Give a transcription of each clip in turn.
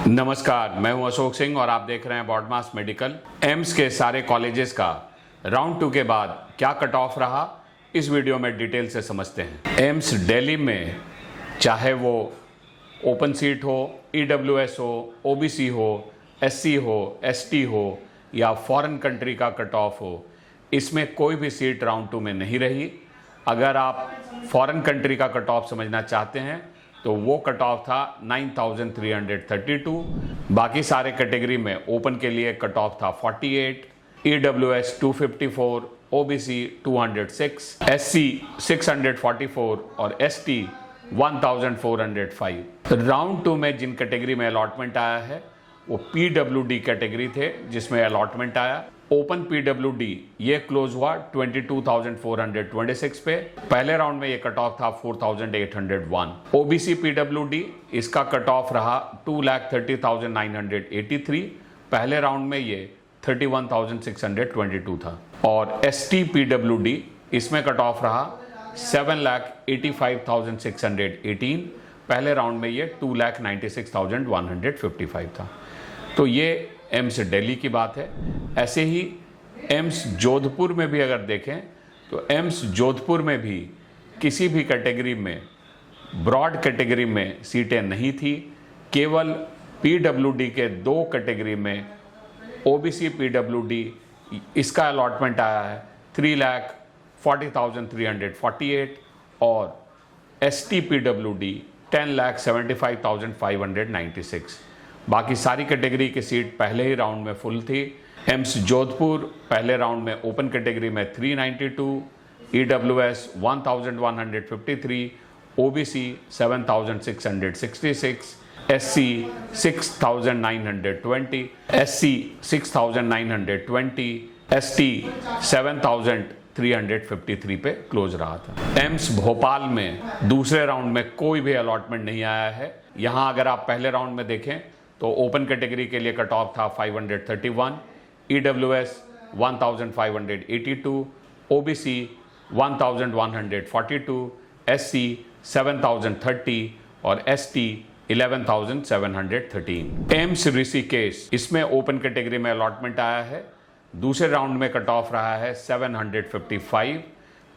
नमस्कार, मैं हूं अशोक सिंह और आप देख रहे हैं बॉडमास मेडिकल। एम्स के सारे कॉलेजेस का राउंड 2 के बाद क्या कट ऑफ रहा, इस वीडियो में डिटेल से समझते हैं। एम्स दिल्ली में चाहे वो ओपन सीट हो, ईडब्ल्यूएस हो, ओबीसी हो, एससी हो, एसटी हो या फॉरेन कंट्री का कट ऑफ हो, इसमें कोई भी सीट राउंड 2 में नहीं रही। अगर आप फॉरेन कंट्री का कट ऑफ समझना चाहते हैं तो वो कट ऑफ था 9332। बाकी सारे कैटेगरी में ओपन के लिए कट ऑफ था 48, ईडब्ल्यूएस 254, ओबीसी 206, एससी 644 और एसटी 1405। राउंड 2 में जिन कैटेगरी में अलॉटमेंट आया है वो पीडब्ल्यूडी कैटेगरी थे जिसमें अलॉटमेंट आया। ओपन पीडब्ल्यूडी ये क्लोज हुआ 22,426 पे। पहले राउंड में ये कट ऑफ था 4,801। ओबीसी पीडब्ल्यूडी इसका कट ऑफ रहा 2,30,983। पहले राउंड में ये 31,622 था। और एसटी पीडब्ल्यूडी इसमें कट ऑफ रहा 7,85,618। पहले राउंड में ये 2,96,155 था। तो ये एम्स दिल्ली की बात है। ऐसे ही एम्स जोधपुर में भी अगर देखें तो एम्स जोधपुर में भी किसी भी कैटेगरी में, ब्रॉड कैटेगरी में सीटें नहीं थी। केवल पीडब्ल्यूडी के 2 कैटेगरी में ओबीसी पीडब्ल्यूडी इसका अलॉटमेंट आया है 3,40,348 और एसटी पीडब्ल्यूडी 10,75,596। बाकी सारी कैटेगरी की सीट पहले ही राउंड में फुल थी। एम्स जोधपुर पहले राउंड में ओपन कैटेगरी में 392, EWS 1,153, OBC 7,666, SC 6,920, SC 6,920, ST 7,353 पे क्लोज रहा था। एम्स भोपाल में दूसरे राउंड में कोई भी अलॉटमेंट नहीं आया है। यहाँ अगर आप पहले राउंड में देखें तो ओपन कैटेगरी के लिए कट ऑफ था 531, ईडब्ल्यूएस 1,582, ओबीसी 1,142, एससी 7,030 और एसटी 11,713। एम्स ऋषिकेश इसमें ओपन कैटेगरी में अलॉटमेंट आया है। दूसरे राउंड में कट ऑफ रहा है 755।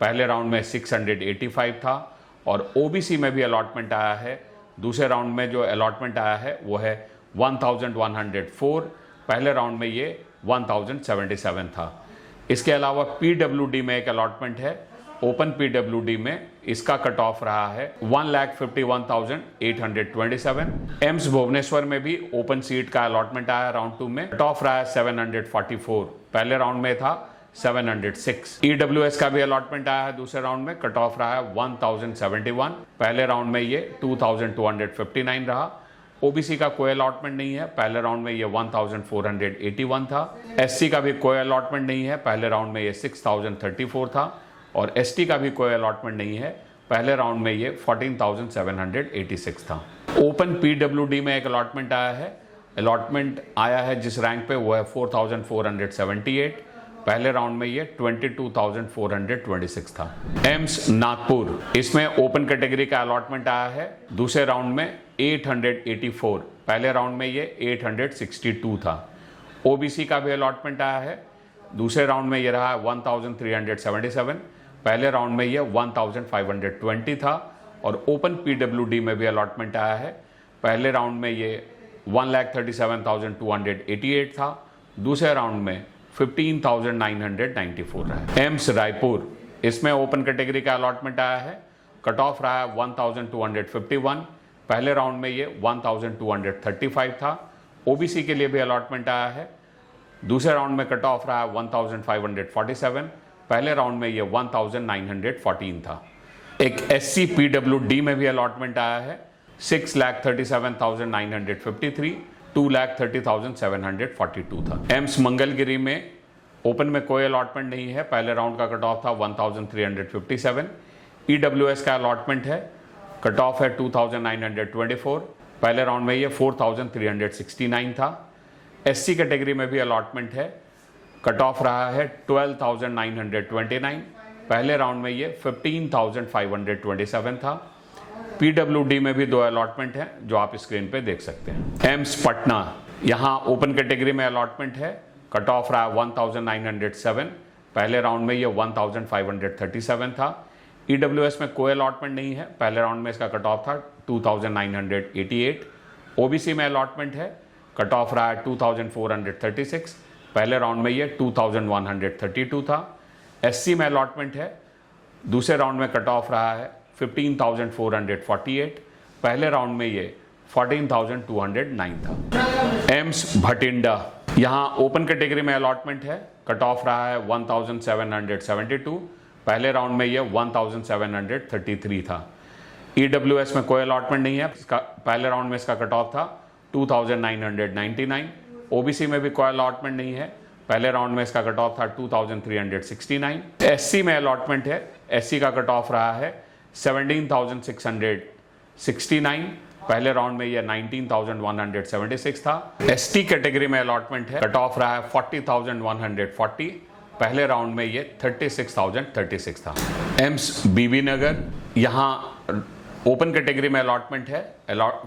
पहले राउंड में 685 था। और ओबीसी में भी अलॉटमेंट आया है। दूसरे राउंड में जो अलॉटमेंट आया है वो है 1,104। पहले राउंड में ये 1,077 था। इसके अलावा पीडब्ल्यूडी में एक अलॉटमेंट है। ओपन पीडब्ल्यूडी में इसका कट ऑफ रहा है 1,51,827। एम्स भुवनेश्वर में भी ओपन सीट का अलॉटमेंट आया राउंड 2 में। कट ऑफ रहा है 744। पहले राउंड में था 706। ईडब्ल्यूएस का भी अलॉटमेंट आया है दूसरे राउंड में। कट ऑफ रहा है 1,071। पहले राउंड में ये 2,259 रहा। ओबीसी का कोई अलॉटमेंट नहीं है। पहले राउंड में ये 1,481 था। एससी का भी कोई अलॉटमेंट नहीं है। पहले राउंड में ये 6,034 था। और एसटी का भी कोई अलॉटमेंट नहीं है। पहले राउंड में ये 14,786 था। ओपन पीडब्ल्यूडी में एक अलॉटमेंट आया है जिस रैंक पे वो है 4,478। पहले राउंड में ये 22,426 था। एम्स नागपुर इसमें ओपन कैटेगरी का अलॉटमेंट आया है दूसरे राउंड में 884। पहले राउंड में ये 862 था। ओबीसी का भी अलॉटमेंट आया है। दूसरे राउंड में ये रहा 1,377। पहले राउंड में ये 1,520 था। और ओपन पीडब्ल्यूडी में भी अलॉटमेंट आया है। पहले राउंड में ये 1,37,288 था। दूसरे राउंड में 15,994 रहा। एम्स रायपुर इसमें ओपन कैटेगरी का अलॉटमेंट आया है। कट ऑफ रहा है 1,251। पहले राउंड में ये 1,235 था। ओबीसी के लिए भी अलॉटमेंट आया है। दूसरे राउंड में कट ऑफ रहा है 1,547। पहले राउंड में ये 1,914 था। एक एससी पीडब्ल्यूडी में भी अलॉटमेंट आया है 6,37,953। 2,30,742 था। एम्स मंगलगिरी में ओपन में कोई अलॉटमेंट नहीं है। पहले राउंड का कट ऑफ था 1,357। ईडब्ल्यूएस का अलॉटमेंट है। कट ऑफ है 2,924। पहले राउंड में ये 4,369 था। एससी कैटेगरी में भी अलॉटमेंट है। कट ऑफ रहा है 12,929। पहले राउंड में ये 15,527 था। पीडब्ल्यूडी में भी 2 अलॉटमेंट है जो आप स्क्रीन पे देख सकते हैं। एम्स पटना, यहाँ ओपन कैटेगरी में अलॉटमेंट है, कट ऑफ रहा 1907, पहले राउंड में ये 1537 था। ईडब्ल्यूएस में कोई अलॉटमेंट नहीं है, पहले राउंड में इसका कट ऑफ था 2988। ओबीसी में अलॉटमेंट है, कट ऑफ रहा है 2436, पहले राउंड में ये 2132 था। एससी में अलॉटमेंट है, दूसरे राउंड में कट ऑफ रहा है 15,448, पहले राउंड में ये 14,209 था। एम्स भटिंडा, यहाँ ओपन कैटेगरी में अलॉटमेंट है, कट ऑफ रहा है 1772, पहले राउंड में ये 1733 था। ईडब्ल्यूएस में कोई अलॉटमेंट नहीं है, इसका पहले राउंड में इसका कट ऑफ था 2999। ओबीसी में भी कोई अलॉटमेंट नहीं है, पहले राउंड में इसका कट ऑफ था 2369। एससी में अलॉटमेंट है, एससी का कट ऑफ रहा है 17,669, पहले राउंड में ये 19,176 था। एसटी कैटेगरी में अलॉटमेंट है, कट ऑफ रहा है 40,140, पहले राउंड में ये 36,036 था। एम्स बीबी नगर, यहाँ ओपन कैटेगरी में अलॉटमेंट है,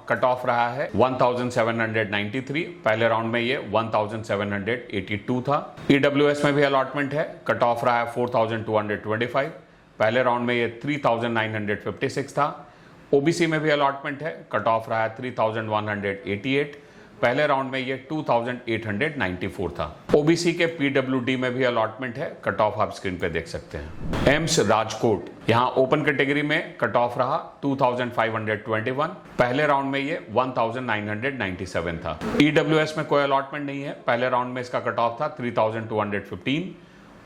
कट ऑफ रहा है 1793, पहले राउंड में ये 1782 था। ईडब्ल्यूएस में भी अलॉटमेंट है, कट ऑफ रहा है 4225, पहले राउंड में ये 3956 था। ओबीसी में भी अलॉटमेंट है, कट ऑफ रहा है 3188, पहले राउंड में ये 2894 था। ओबीसी के पीडब्ल्यूडी में भी अलॉटमेंट है, कट ऑफ आप स्क्रीन पे देख सकते हैं। एम्स राजकोट, यहाँ ओपन कैटेगरी में कट ऑफ रहा 2521, पहले राउंड में ये 1997 था। ईडब्ल्यूएस में कोई अलॉटमेंट नहीं है, पहले राउंड में इसका कट ऑफ था 3215।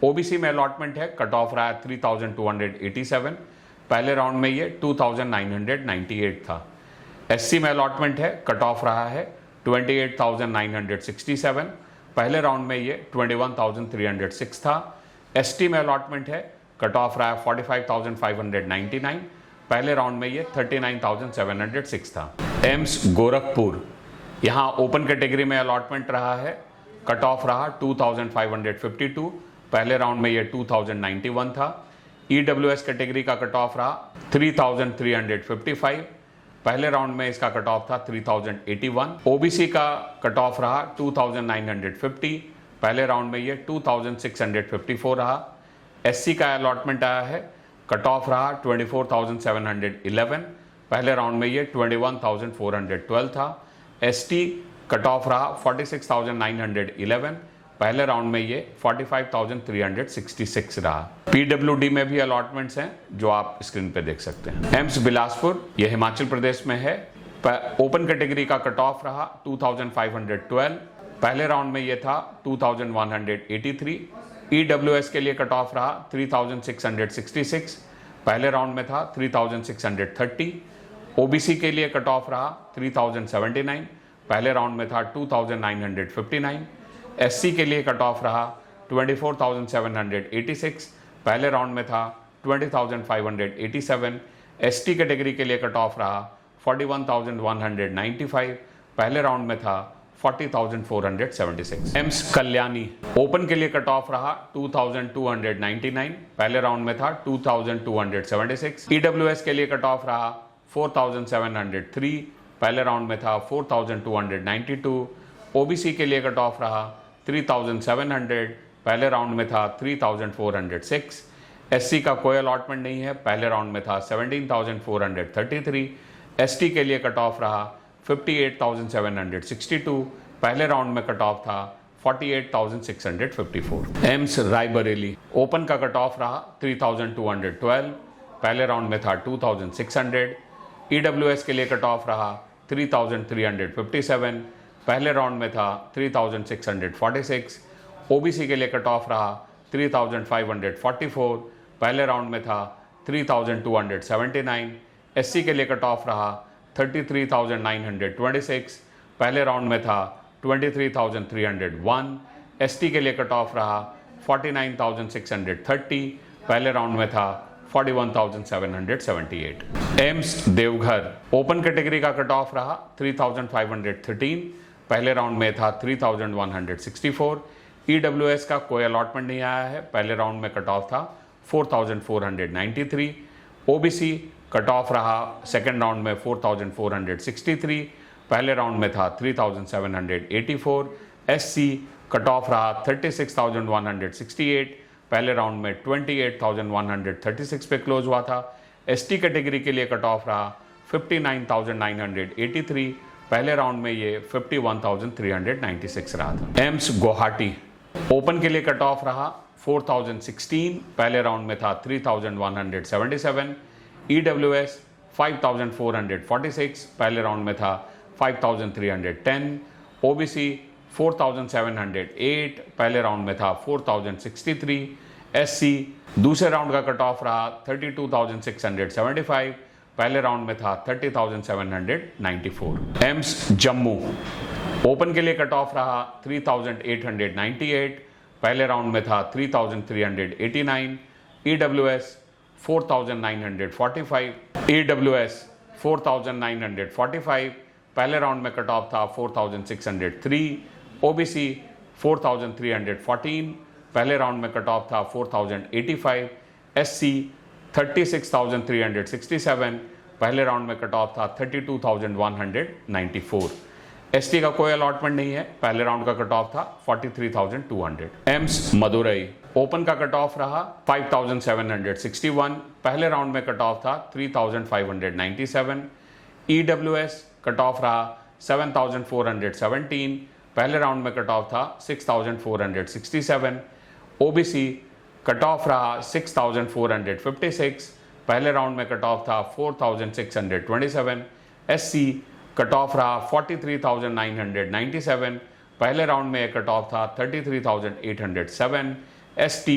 ओबीसी में अलॉटमेंट है, कट ऑफ रहा है 3287, पहले राउंड में ये 2998 था। एससी में अलॉटमेंट है, कट ऑफ रहा है 28,967, पहले राउंड में ये 21,306 था। एसटी में अलॉटमेंट है, कट ऑफ रहा है 45,599, पहले राउंड में ये 39,706 था। एम्स गोरखपुर, यहाँ ओपन कैटेगरी में अलॉटमेंट रहा है, कट ऑफ रहा 2,552, पहले राउंड में ये 2,091 था। ईडब्ल्यूएस कैटेगरी का कट ऑफ रहा 3,355, पहले राउंड में इसका कट ऑफ था 3081। ओबीसी का कट ऑफ रहा 2950, पहले राउंड में ये 2654 रहा। एससी का अलॉटमेंट आया है, कट ऑफ रहा 24,711, पहले राउंड में ये 21,412 था। एसटी कट ऑफ रहा 46,911, पहले राउंड में ये 45,366 रहा। पीडब्ल्यूडी में भी अलॉटमेंट्स हैं जो आप स्क्रीन पे देख सकते हैं। एम्स बिलासपुर, ये हिमाचल प्रदेश में है, ओपन कैटेगरी का कट ऑफ रहा 2512, पहले राउंड में ये था 2183। ईडब्ल्यूएस के लिए कट ऑफ रहा 3666, पहले राउंड में था 3630। ओबीसी के लिए कट ऑफ रहा 3079, पहले राउंड में था 2959। एससी के लिए कट ऑफ रहा 24,786, पहले राउंड में था 20,587। एसटी कैटेगरी के लिए कट ऑफ रहा 41,195, पहले राउंड में था 40,476। एम्स कल्याणी, ओपन के लिए कट ऑफ रहा 2,299, पहले राउंड में था 2,276। ईडब्ल्यूएस के लिए कट ऑफ रहा 4,703, पहले राउंड में था 4,292। ओबीसी के लिए कट ऑफ रहा 3,700, पहले राउंड में था 3,406। एससी का कोई अलॉटमेंट नहीं है, पहले राउंड में था 17,433। एसटी के लिए कट ऑफ रहा 58,762, पहले राउंड में कट ऑफ था 48,654। एम्स रायबरेली, ओपन का कट ऑफ रहा 3,212, पहले राउंड में था 2,600। ईडब्ल्यूएस के लिए कट ऑफ रहा 3,357, पहले राउंड में था 3,646। ओबीसी के लिए कट ऑफ रहा 3,544, पहले राउंड में था 3,279। एससी के लिए कट ऑफ रहा 33,926, पहले राउंड में था 23,301। एसटी के लिए कट ऑफ रहा 49,630, पहले राउंड में था 41,778। एम्स देवघर, ओपन कैटेगरी का कट ऑफ रहा 3,513, पहले राउंड में था 3,164। ईडब्ल्यूएस का कोई अलॉटमेंट नहीं आया है, पहले राउंड में कट ऑफ था 4,493। ओबीसी कट ऑफ रहा सेकेंड राउंड में 4463, पहले राउंड में था 3784। SC कट ऑफ रहा 36,168, पहले राउंड में 28,136 पे क्लोज हुआ था। ST कैटेगरी के लिए कट ऑफ रहा 59,983, पहले राउंड में ये 51,396 रहा था। एम्स गुवाहाटी ओपन के लिए कट ऑफ रहा 4016, पहले राउंड में था 3177। EWS 5446, पहले राउंड में था 5310। OBC 4708, पहले राउंड में था 4063। SC दूसरे राउंड का कट ऑफ रहा 32,675, पहले राउंड में था 30,794। एम्स जम्मू ओपन के लिए कट ऑफ रहा 3,898, पहले राउंड में था 3,389। EWS 4,945, EWS 4,945, पहले राउंड में कट ऑफ था 4,603। OBC 4,314, पहले राउंड में कट ऑफ था 4,085। SC 36,367, पहले राउंड में कट ऑफ था 32,194। ST का कोई अलॉटमेंट नहीं है, पहले राउंड का कट ऑफ था 43,200। एम्स मदुरई ओपन का कट ऑफ रहा 5,761, पहले राउंड में कट ऑफ था 3,597। EWS कट ऑफ रहा 7,417, पहले राउंड में कट ऑफ था 6,467। OBC कट ऑफ रहा 6,456, पहले राउंड में कट ऑफ था 4,627। SC कट ऑफ रहा 43,997, पहले राउंड में कट ऑफ था 33,807। ST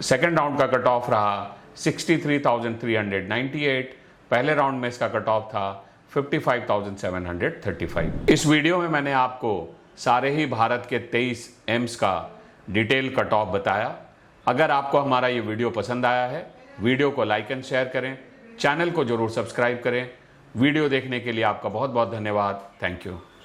सेकेंड राउंड का कट ऑफ रहा 63,398, पहले राउंड में इसका कट ऑफ था 55,735। इस वीडियो में मैंने आपको सारे ही भारत के 23 एम्स का डिटेल कट ऑफ बताया। अगर आपको हमारा ये वीडियो पसंद आया है, वीडियो को लाइक एंड शेयर करें, चैनल को जरूर सब्सक्राइब करें। वीडियो देखने के लिए आपका बहुत बहुत धन्यवाद। Thank you.